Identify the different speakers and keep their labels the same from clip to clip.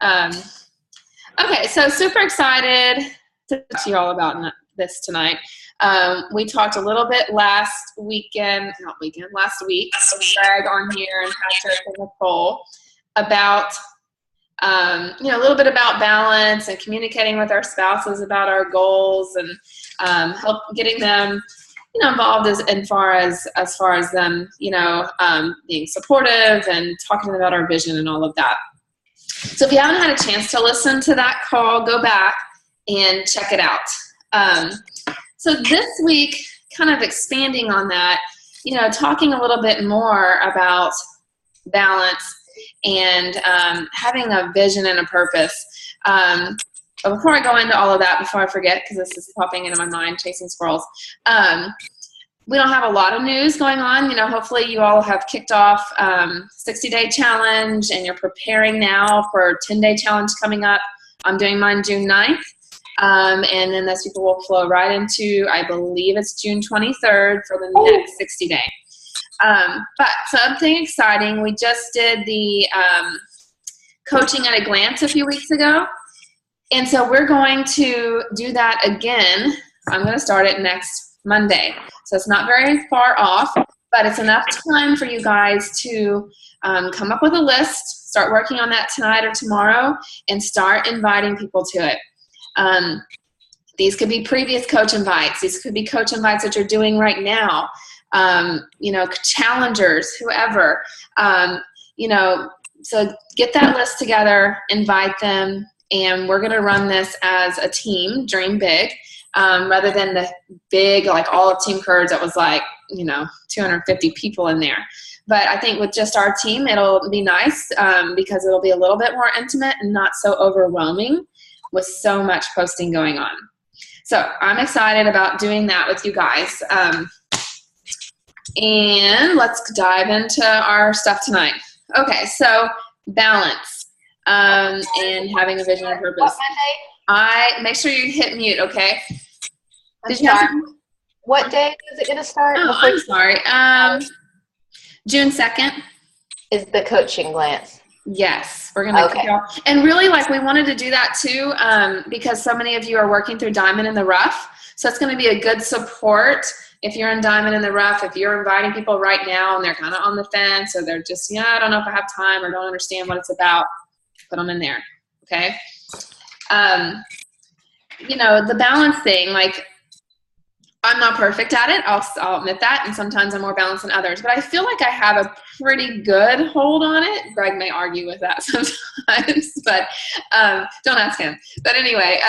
Speaker 1: Um, okay, so super excited to talk to you all about this tonight. We talked a little bit last week, with Greg on here and Patrick and Nicole about, a little bit about balance and communicating with our spouses about our goals and help getting them, involved as far as them, being supportive and talking to them about our vision and all of that. So if you haven't had a chance to listen to that call, go back and check it out. So this week, kind of expanding on that, talking a little bit more about balance and having a vision and a purpose. But before I go into all of that, before I forget, because this is popping into my mind, chasing squirrels, we don't have a lot of news going on. Hopefully you all have kicked off 60-day challenge and you're preparing now for a 10-day challenge coming up. I'm doing mine June 9th. And then those people will flow right into, I believe it's June 23rd for the next 60-day. But something exciting, we just did the coaching at a glance a few weeks ago. And so we're going to do that again. I'm going to start it next Monday. So it's not very far off, but it's enough time for you guys to come up with a list, start working on that tonight or tomorrow, and start inviting people to it. These could be previous coach invites. These could be coach invites that you're doing right now. Challengers, whoever. So get that list together, invite them, and we're going to run this as a team, dream big, rather than the big, like all of Team Courage that was like, 250 people in there. But I think with just our team, it'll be nice because it'll be a little bit more intimate and not so overwhelming with so much posting going on. So I'm excited about doing that with you guys. And let's dive into our stuff tonight. Okay, so balance and having a vision and purpose. Make sure you hit mute, okay?
Speaker 2: What day is it going to start?
Speaker 1: Oh, I'm sorry. June 2nd.
Speaker 2: Is the coaching glance.
Speaker 1: Yes, we're going to kick off. And really, we wanted to do that too because so many of you are working through Diamond in the Rough. So it's going to be a good support if you're in Diamond in the Rough, if you're inviting people right now and they're kind of on the fence or they're just, I don't know if I have time or don't understand what it's about, put them in there, okay? The balance thing, I'm not perfect at it. I'll admit that, and sometimes I'm more balanced than others. But I feel like I have a pretty good hold on it. Greg may argue with that sometimes, but don't ask him. But anyway,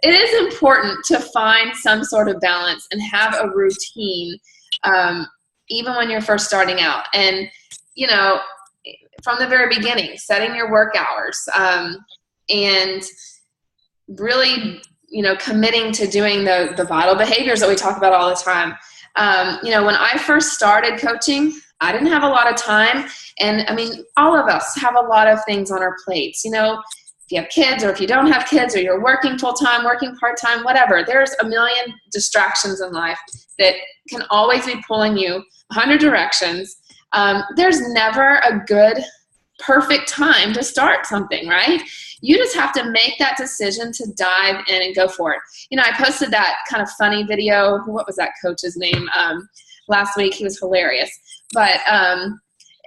Speaker 1: it is important to find some sort of balance and have a routine, even when you're first starting out. And, from the very beginning, setting your work hours and really committing to doing the vital behaviors that we talk about all the time. When I first started coaching, I didn't have a lot of time. And all of us have a lot of things on our plates. If you have kids or if you don't have kids or you're working full-time, working part-time, whatever, there's a million distractions in life that can always be pulling you 100 directions. There's never a good, perfect time to start something, right? You just have to make that decision to dive in and go for it. I posted that kind of funny video. What was that coach's name? Last week. He was hilarious. But,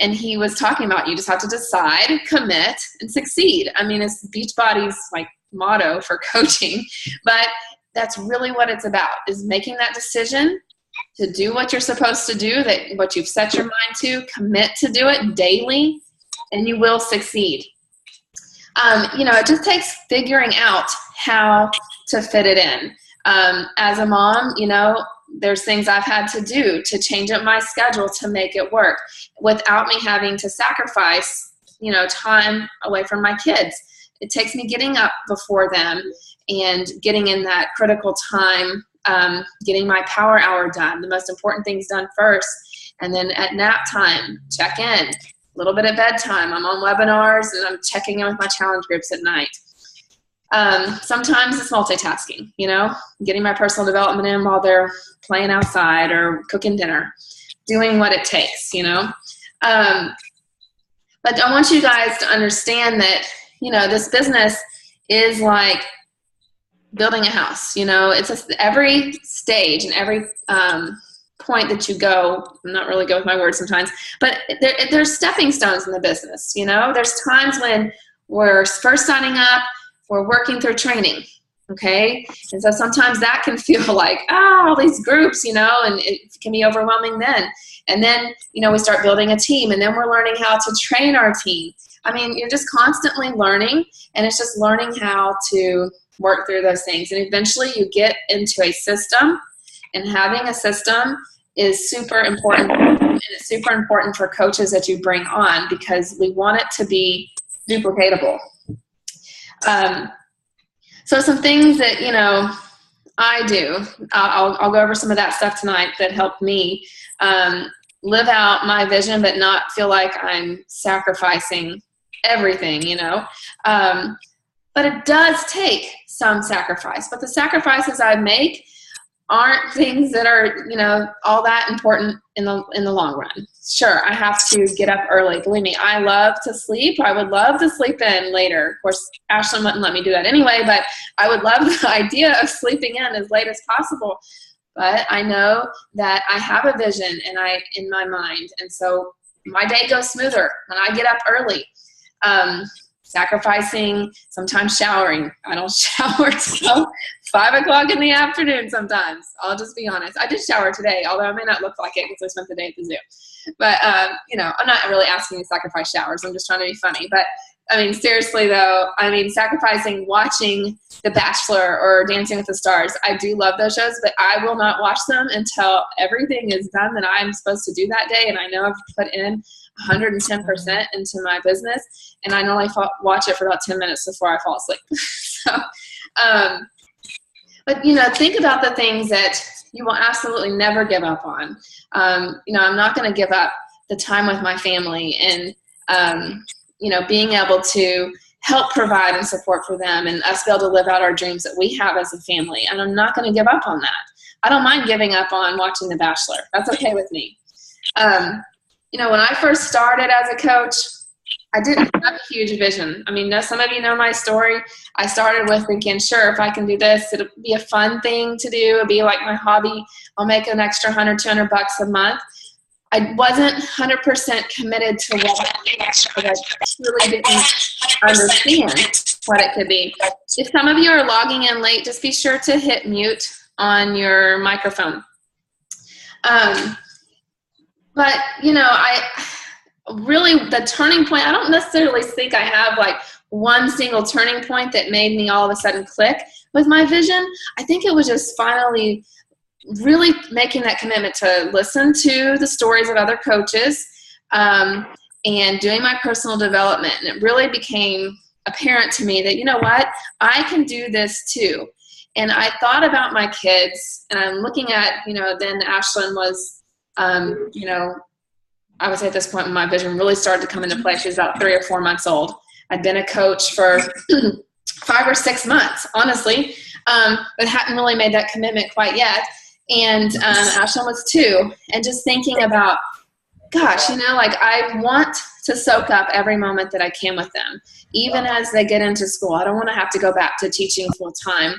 Speaker 1: and he was talking about you just have to decide, commit, and succeed. It's Beachbody's motto for coaching, but that's really what it's about, is making that decision to do what you're supposed to do, what you've set your mind to, commit to do it daily, and you will succeed. It just takes figuring out how to fit it in. As a mom, there's things I've had to do to change up my schedule to make it work without me having to sacrifice, time away from my kids. It takes me getting up before them and getting in that critical time, getting my power hour done, the most important things done first. And then at nap time, check in. A little bit at bedtime. I'm on webinars and I'm checking in with my challenge groups at night. Sometimes it's multitasking, getting my personal development in while they're playing outside or cooking dinner, doing what it takes, But I want you guys to understand that, this business is like building a house. It's every stage and every point that you go, I'm not really good with my words sometimes, but there's stepping stones in the business. There's times when we're first signing up, we're working through training. Okay. And so sometimes that can feel like, all these groups, and it can be overwhelming then. And then, we start building a team, and then we're learning how to train our team. I mean, you're just constantly learning, and it's just learning how to work through those things. And eventually you get into a system, and having a system is super important. And it's super important for coaches that you bring on, because we want it to be duplicatable. So some things that, I do, I'll go over some of that stuff tonight that helped me live out my vision, but not feel like I'm sacrificing everything, but it does take some sacrifice. But the sacrifices I make aren't things that are, all that important in the long run. Sure, I have to get up early. Believe me, I love to sleep. I would love to sleep in later. Of course, Ashlyn wouldn't let me do that anyway, but I would love the idea of sleeping in as late as possible. But I know that I have a vision in my mind, and so my day goes smoother when I get up early. Sacrificing, sometimes showering. I don't shower till 5 o'clock in the afternoon sometimes. I'll just be honest. I did shower today, although I may not look like it because I spent the day at the zoo. But, I'm not really asking you to sacrifice showers. I'm just trying to be funny. But, seriously though, sacrificing watching The Bachelor or Dancing with the Stars. I do love those shows, but I will not watch them until everything is done that I'm supposed to do that day. And I know I've put in 110% into my business, and I normally watch it for about 10 minutes before I fall asleep. But think about the things that you will absolutely never give up on. I'm not going to give up the time with my family, and being able to help provide and support for them, and us be able to live out our dreams that we have as a family. And I'm not going to give up on that. I don't mind giving up on watching The Bachelor. That's okay with me. When I first started as a coach, I didn't have a huge vision. Some of you know my story. I started with thinking, sure, if I can do this, it'll be a fun thing to do. It'll be like my hobby. I'll make an extra $100, $200 a month. I wasn't 100% committed to what because I truly didn't understand what it could be. If some of you are logging in late, just be sure to hit mute on your microphone. But, I really, the turning point, I don't necessarily think I have like one single turning point that made me all of a sudden click with my vision. I think it was just finally really making that commitment to listen to the stories of other coaches and doing my personal development. And it really became apparent to me that, what, I can do this too. And I thought about my kids, and I'm looking at, then Ashlyn was, I would say at this point when my vision really started to come into play, she was about 3 or 4 months old. I'd been a coach for 5 or 6 months, honestly, but hadn't really made that commitment quite yet. And Ashlyn was 2. And just thinking about, gosh, I want to soak up every moment that I can with them, even as they get into school. I don't want to have to go back to teaching full time.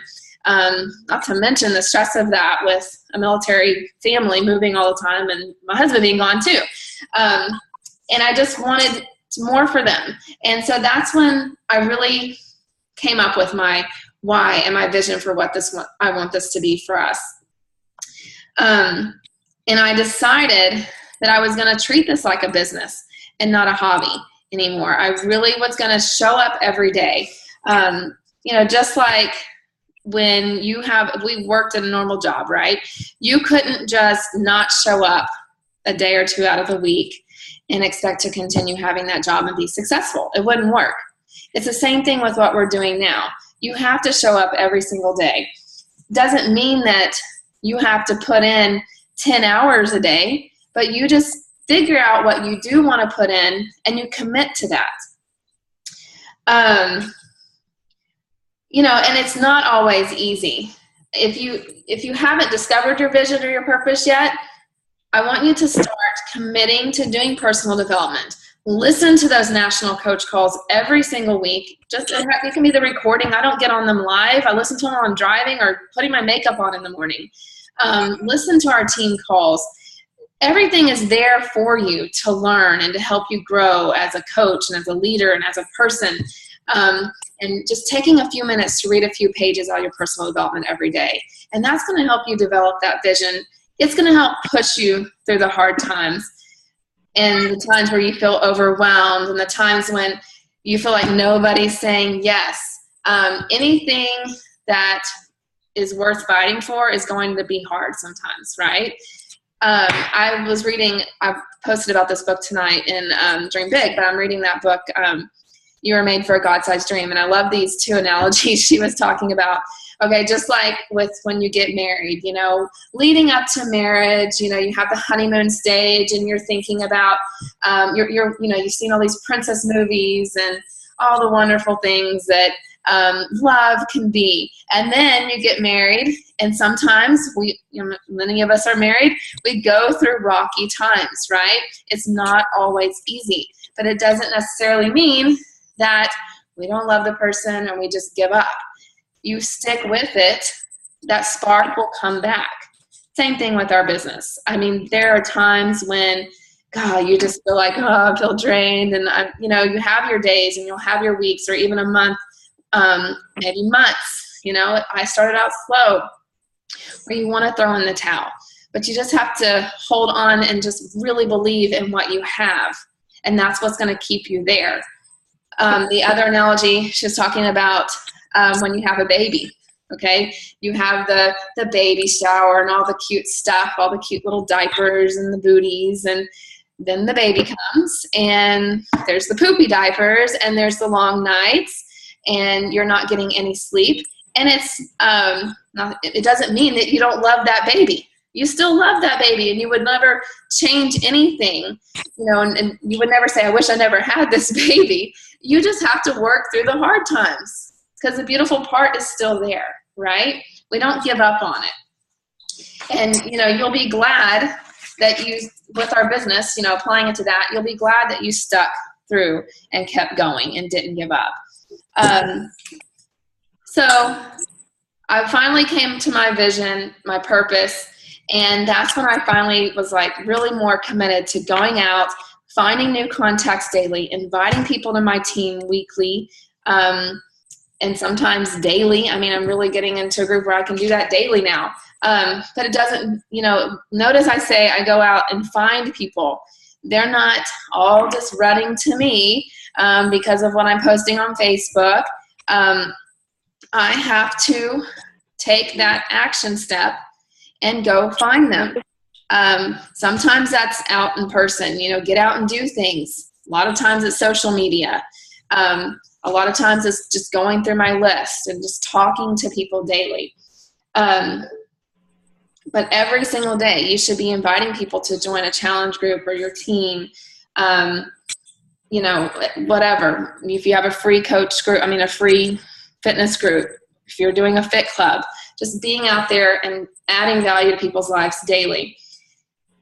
Speaker 1: Not to mention the stress of that with a military family moving all the time and my husband being gone too. And I just wanted more for them. And so that's when I really came up with my why and my vision for what I want this to be for us. And I decided that I was going to treat this like a business and not a hobby anymore. I really was going to show up every day. Just like when we worked at a normal job, right? You couldn't just not show up a day or 2 out of the week and expect to continue having that job and be successful. It wouldn't work. It's the same thing with what we're doing now. You have to show up every single day. Doesn't mean that you have to put in 10 hours a day, but you just figure out what you do want to put in and you commit to that. And it's not always easy. If you haven't discovered your vision or your purpose yet, I want you to start committing to doing personal development. listen to those national coach calls every single week. Just it can be the recording. I don't get on them live. I listen to them while I'm driving or putting my makeup on in the morning. Listen to our team calls. Everything is there for you to learn and to help you grow as a coach and as a leader and as a person. And just taking a few minutes to read a few pages on your personal development every day. And that's going to help you develop that vision. It's going to help push you through the hard times and the times where you feel overwhelmed and the times when you feel like nobody's saying yes. Anything that is worth fighting for is going to be hard sometimes, right? I posted about this book tonight in Dream Big, but I'm reading that book, You Were Made for a God-Sized Dream. And I love these two analogies she was talking about. Okay, just like with when you get married, leading up to marriage, you have the honeymoon stage and you're thinking about, you've seen all these princess movies and all the wonderful things that love can be. And then you get married, and sometimes many of us are married, we go through rocky times, right? It's not always easy, but it doesn't necessarily mean that we don't love the person and we just give up. You stick with it, that spark will come back. Same thing with our business. I mean, there are times when, God, you just feel like, I feel drained. And, you have your days and you'll have your weeks or even a month, maybe months. I started out slow where you want to throw in the towel. But you just have to hold on and just really believe in what you have. And that's what's going to keep you there. The other analogy she was talking about, when you have a baby, okay? You have the baby shower and all the cute stuff, all the cute little diapers and the booties, and then the baby comes and there's the poopy diapers and there's the long nights and you're not getting any sleep. And it doesn't mean that you don't love that baby. You still love that baby and you would never change anything, and you would never say, I wish I never had this baby. You just have to work through the hard times. Because the beautiful part is still there, right? We don't give up on it. And, you'll be glad that with our business, applying it to that, you'll be glad that you stuck through and kept going and didn't give up. So I finally came to my vision, my purpose, and that's when I finally was really more committed to going out, finding new contacts daily, inviting people to my team weekly, and sometimes daily. I mean, I'm really getting into a group where I can do that daily now. But it doesn't, notice I say I go out and find people. They're not all just running to me because of what I'm posting on Facebook. I have to take that action step and go find them. Sometimes that's out in person, get out and do things. A lot of times it's social media. A lot of times it's just going through my list and just talking to people daily. But every single day you should be inviting people to join a challenge group or your team, whatever. If you have a free coach group, a free fitness group, if you're doing a fit club, just being out there and adding value to people's lives daily.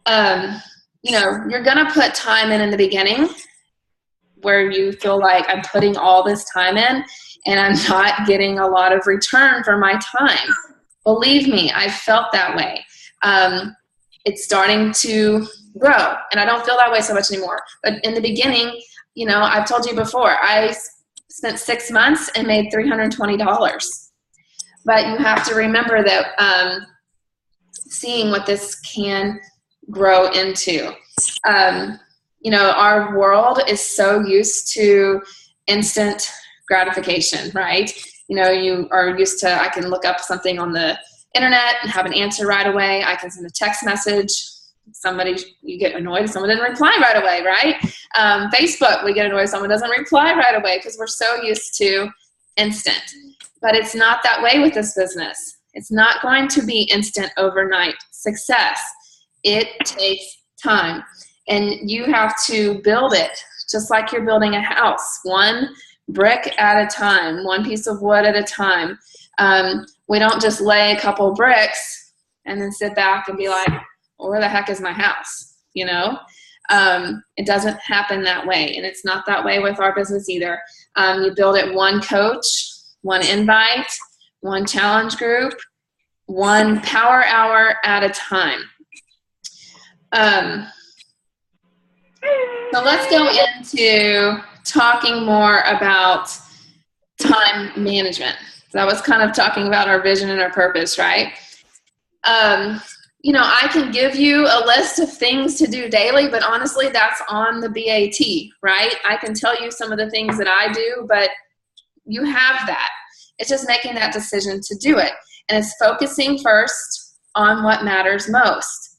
Speaker 1: You're going to put time in the beginning where you feel like I'm putting all this time in and I'm not getting a lot of return for my time. Believe me, I felt that way. It's starting to grow and I don't feel that way so much anymore. But in the beginning, I've told you before, I spent 6 months and made $320. But you have to remember that seeing what this can grow into. Our world is so used to instant gratification, right? You are used to, I can look up something on the internet and have an answer right away. I can send a text message. You get annoyed if someone didn't reply right away, right? Facebook, we get annoyed if someone doesn't reply right away because we're so used to instant. But it's not that way with this business. It's not going to be instant overnight success. It takes time. And you have to build it just like you're building a house, one brick at a time, one piece of wood at a time. We don't just lay a couple bricks and then sit back and be like, well, where the heck is my house? It doesn't happen that way, and it's not that way with our business either. You build it one coach, one invite, one challenge group, one power hour at a time. So let's go into talking more about time management. So that was kind of talking about our vision and our purpose, right? I can give you a list of things to do daily, but honestly, that's on the BAT, right? I can tell you some of the things that I do, but you have that. It's just making that decision to do it. And it's focusing first on what matters most,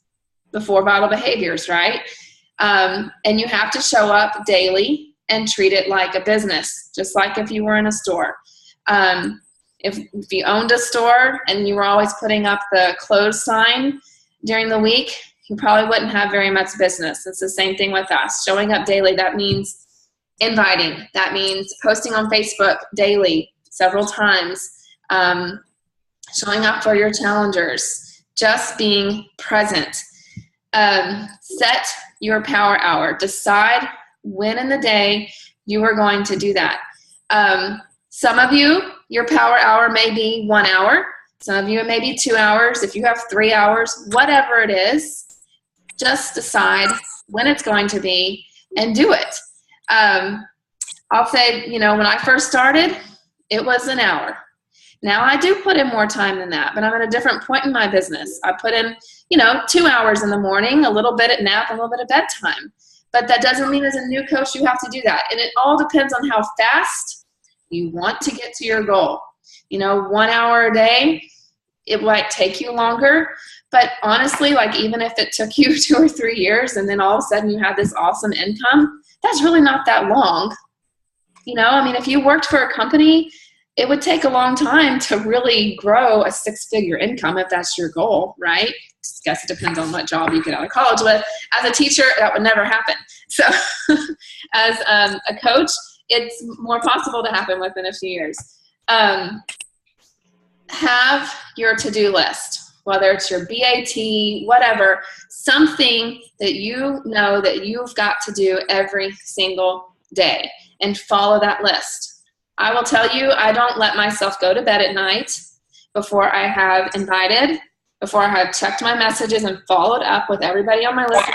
Speaker 1: the 4 vital behaviors, right? And you have to show up daily and treat it like a business, just like if you were in a store. If you owned a store and you were always putting up the close sign during the week, you probably wouldn't have very much business. It's the same thing with us. Showing up daily, that means inviting. That means posting on Facebook daily, several times. Showing up for your challengers. Just being present. Set your power hour. Decide when in the day you are going to do that. Some of you, your power hour may be 1 hour. Some of you, it may be 2 hours. If you have 3 hours, whatever it is, just decide when it's going to be and do it. I'll say, when I first started, it was an hour. Now I do put in more time than that, but I'm at a different point in my business. I put in, 2 hours in the morning, a little bit at nap, a little bit of bedtime. But that doesn't mean as a new coach you have to do that. And it all depends on how fast you want to get to your goal. 1 hour a day, it might take you longer. But honestly, even if it took you 2 or 3 years and then all of a sudden you had this awesome income, that's really not that long. If you worked for a company, it would take a long time to really grow a 6-figure income if that's your goal, right? I guess it depends on what job you get out of college with. As a teacher, that would never happen. So as a coach, it's more possible to happen within a few years. Have your to-do list, whether it's your BAT, whatever, something that you know that you've got to do every single day, and follow that list. I will tell you, I don't let myself go to bed at night before I have invited, before I have checked my messages and followed up with everybody on my list.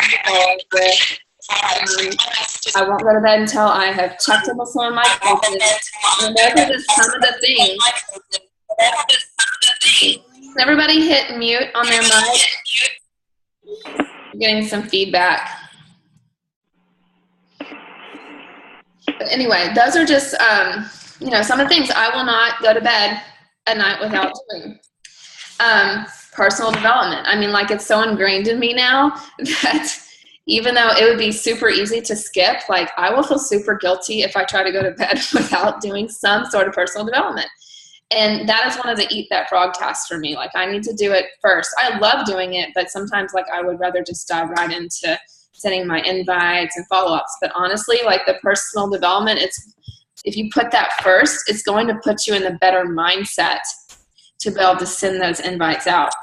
Speaker 1: I won't go to bed until I have checked in with some of my coaches. And those are just some of the things. Everybody hit mute on their mic. I'm getting some feedback. But anyway, those are just, some of the things I will not go to bed at night without doing. Personal development. It's so ingrained in me now that even though it would be super easy to skip, I will feel super guilty if I try to go to bed without doing some sort of personal development. And that is one of the Eat That Frog tasks for me. I need to do it first. I love doing it, but sometimes I would rather just dive right into sending my invites and follow-ups. But honestly, the personal development, if you put that first, it's going to put you in the better mindset to be able to send those invites out.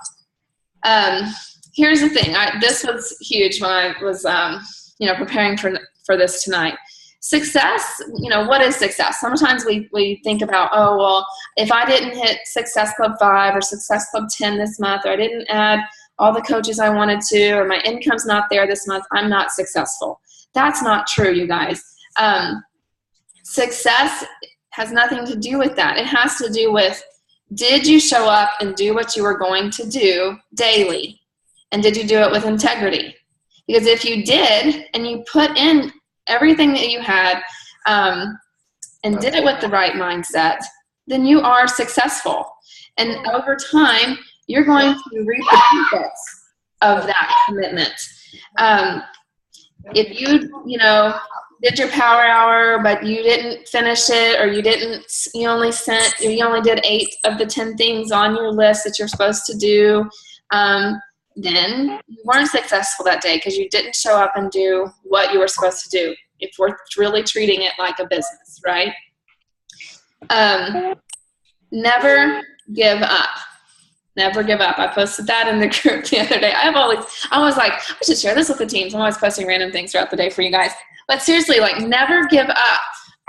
Speaker 1: Here's the thing. This was huge when I was, preparing for this tonight. Success, what is success? Sometimes we think about, oh, well, if I didn't hit Success Club 5 or Success Club 10 this month, or I didn't add all the coaches I wanted to, or my income's not there this month, I'm not successful. That's not true, you guys. Success has nothing to do with that. It has to do with, did you show up and do what you were going to do daily? And did you do it with integrity? Because if you did, and you put in everything that you had, and did it with the right mindset, then you are successful. And over time, you're going to reap the benefits of that commitment. If you did your power hour, but you didn't finish it, or you only did 8 of the 10 things on your list that you're supposed to do, then you weren't successful that day because you didn't show up and do what you were supposed to do. If we're really treating it like a business, right? Never give up. Never give up. I posted that in the group the other day. I was like, I should share this with the teams. I'm always posting random things throughout the day for you guys. But seriously, like, never give up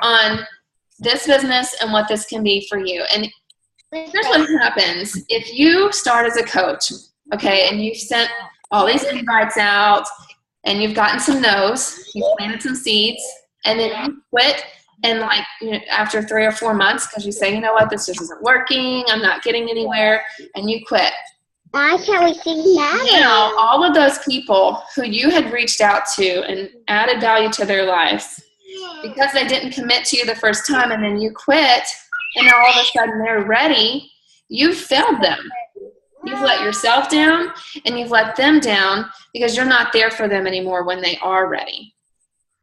Speaker 1: on this business and what this can be for you. And here's what happens. If you start as a coach, okay, and you've sent all these invites out and you've gotten some no's, you've planted some seeds, and then you quit, and like, you know, after 3 or 4 months, because you say, you know what, this just isn't working, I'm not getting anywhere, and you quit.
Speaker 3: Why can't we see that?
Speaker 1: Now, all of those people who you had reached out to and added value to their lives, because they didn't commit to you the first time and then you quit, and now all of a sudden they're ready, you've failed them. You've let yourself down and you've let them down because you're not there for them anymore when they are ready.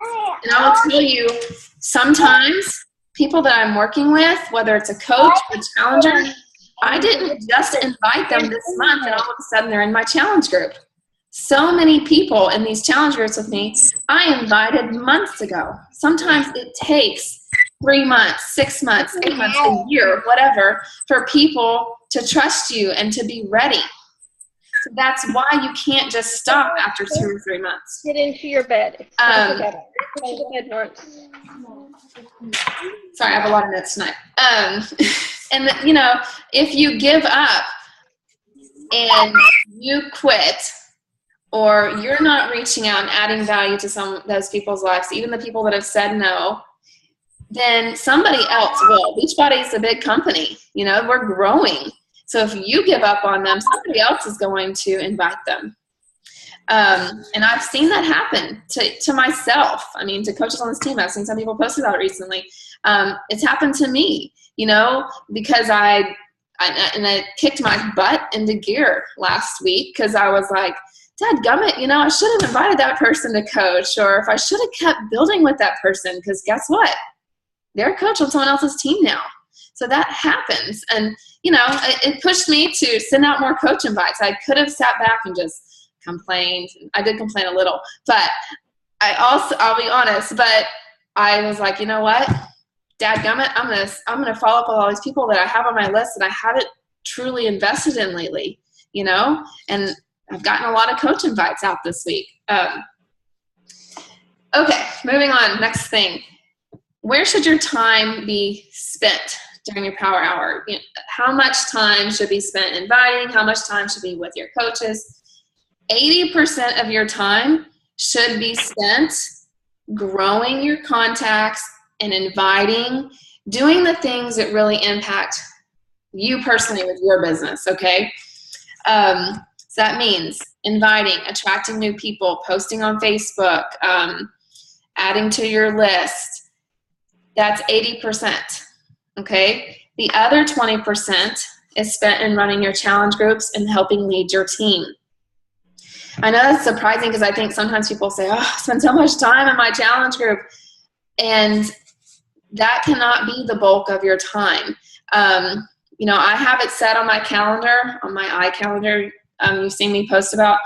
Speaker 1: And I will tell you, sometimes people that I'm working with, whether it's a coach, a challenger, I didn't just invite them this month and all of a sudden they're in my challenge group. So many people in these challenge groups with me, I invited months ago. Sometimes it takes 3 months, 6 months, 8 months, a year, whatever, for people to trust you and to be ready. So that's why you can't just stop after 2 or 3 months.
Speaker 3: Get into your bed. Get into the bed, Norris.
Speaker 1: Sorry, I have a lot of notes tonight. And you know, if you give up and you quit, or you're not reaching out and adding value to some of those people's lives, even the people that have said no, then somebody else will. Beachbody is a big company. You know, we're growing. So if you give up on them, somebody else is going to invite them. And I've seen that happen to myself. I mean, to coaches on this team. I've seen some people post about it recently. It's happened to me, you know, because I kicked my butt into gear last week because I was like, dadgummit, you know, I should have invited that person to coach, or if I should have kept building with that person, because guess what? They're a coach on someone else's team now. So that happens. And, you know, it pushed me to send out more coach invites. I could have sat back and just complained. I did complain a little, but I'll be honest, but I was like, you know what? Dadgummit, I'm gonna follow up with all these people that I have on my list that I haven't truly invested in lately, you know? And I've gotten a lot of coach invites out this week. Okay, moving on. Next thing. Where should your time be spent during your power hour? You know, how much time should be spent inviting? How much time should be with your coaches? 80% of your time should be spent growing your contacts and inviting, doing the things that really impact you personally with your business, okay? So that means inviting, attracting new people, posting on Facebook, adding to your list. That's 80%, okay? The other 20% is spent in running your challenge groups and helping lead your team. I know that's surprising because I think sometimes people say, oh, I spend so much time in my challenge group. And that cannot be the bulk of your time. You know, I have it set on my calendar, on my iCalendar. You've seen me post about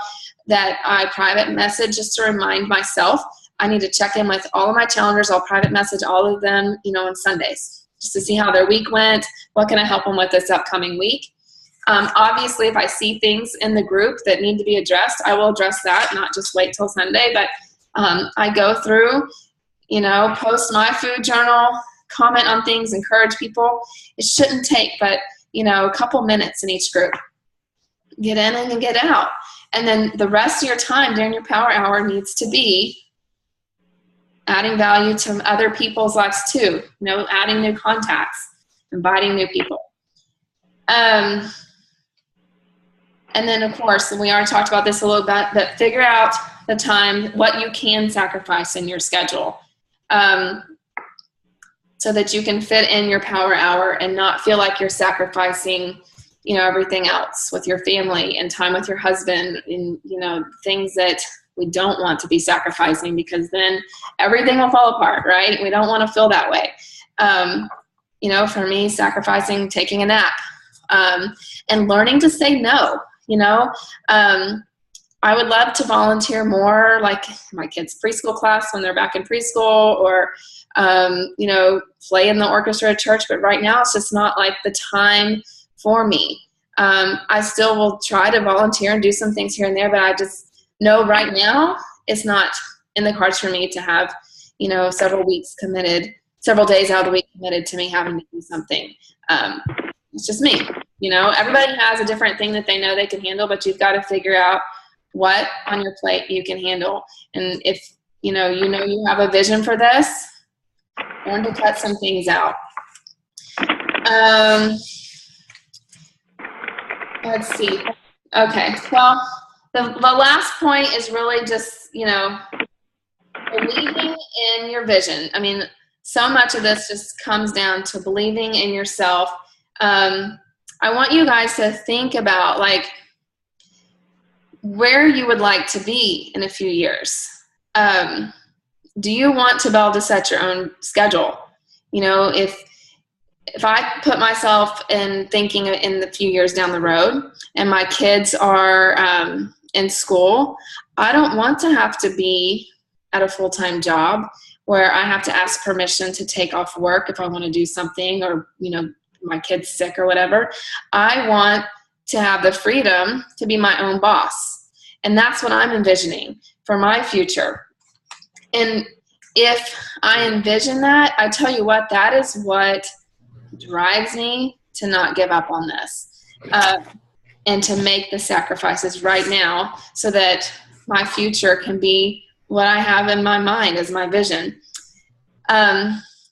Speaker 1: that. I private message just to remind myself I need to check in with all of my challengers. I'll private message all of them, you know, on Sundays just to see how their week went. What can I help them with this upcoming week? Obviously, if I see things in the group that need to be addressed, I will address that, not just wait till Sunday. But I go through, you know, post my food journal, comment on things, encourage people. It shouldn't take but, you know, a couple minutes in each group. Get in and then get out. And then the rest of your time during your power hour needs to be adding value to other people's lives too. You know, adding new contacts, inviting new people. And then, of course, and we already talked about this a little bit, but figure out the time, what you can sacrifice in your schedule, so that you can fit in your power hour and not feel like you're sacrificing, you know, everything else with your family and time with your husband and, you know, things that we don't want to be sacrificing, because then everything will fall apart, right? We don't want to feel that way. You know, for me, sacrificing taking a nap, and learning to say no. You know, I would love to volunteer more, like my kids' preschool class when they're back in preschool, or, you know, play in the orchestra at church. But right now it's just not like the time for me. I still will try to volunteer and do some things here and there, but I just know right now it's not in the cards for me to have, several weeks committed, several days out of the week committed to me having to do something. It's just me. Everybody has a different thing that they know they can handle, but you've got to figure out what on your plate you can handle. And if you have a vision for this, learn to cut some things out. Let's see. Okay. Well, the last point is really just, believing in your vision. I mean, so much of this just comes down to believing in yourself. I want you guys to think about where you would like to be in a few years. Do you want to be able to set your own schedule? If I put myself in thinking in the few years down the road and my kids are in school, I don't want to have to be at a full-time job where I have to ask permission to take off work if I want to do something, or, my kid's sick or whatever. I want to have the freedom to be my own boss. And that's what I'm envisioning for my future. And if I envision that, I tell you what, that is what drives me to not give up on this and to make the sacrifices right now so that my future can be what I have in my mind as my vision.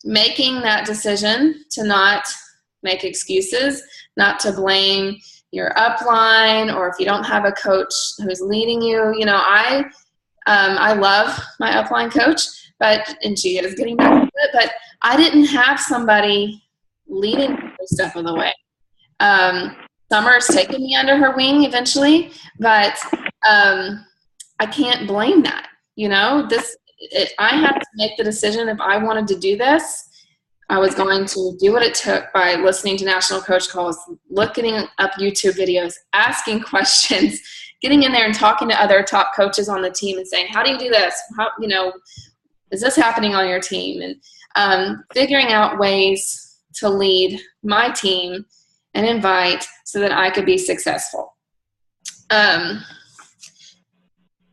Speaker 1: Making that decision to not make excuses, not to blame your upline, or if you don't have a coach who's leading you. I love my upline coach, and she is getting back to it, but I didn't have somebody leading every step of the way. Summer's taken me under her wing eventually, but I can't blame that. I had to make the decision. If I wanted to do this, I was going to do what it took by listening to national coach calls, looking up YouTube videos, asking questions, getting in there and talking to other top coaches on the team and saying, how do you do this? How, is this happening on your team? And figuring out ways to lead my team and invite so that I could be successful.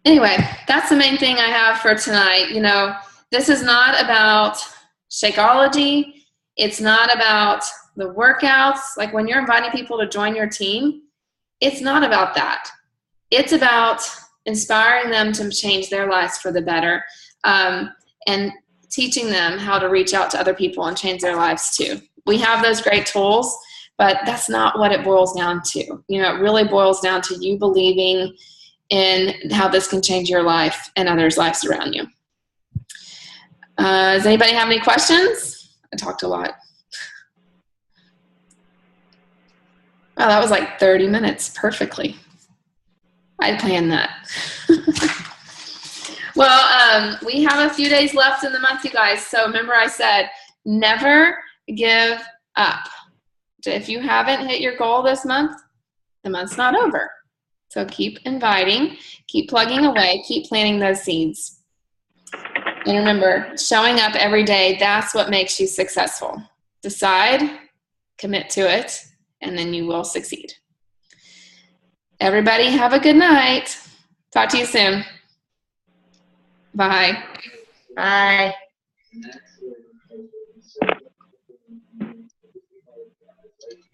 Speaker 1: Anyway, that's the main thing I have for tonight. This is not about Shakeology. It's not about the workouts. Like when you're inviting people to join your team, it's not about that. It's about inspiring them to change their lives for the better, and teaching them how to reach out to other people and change their lives too. We have those great tools, but that's not what it boils down to. It really boils down to you believing in how this can change your life and others' lives around you. Does anybody have any questions? I talked a lot. Wow, that was like 30 minutes perfectly. I planned that. Well, we have a few days left in the month, you guys. So remember I said, never give up. If you haven't hit your goal this month, the month's not over. So keep inviting, keep plugging away, keep planting those seeds. And remember, showing up every day, that's what makes you successful. Decide, commit to it, and then you will succeed. Everybody have a good night. Talk to you soon. Bye.
Speaker 2: Bye.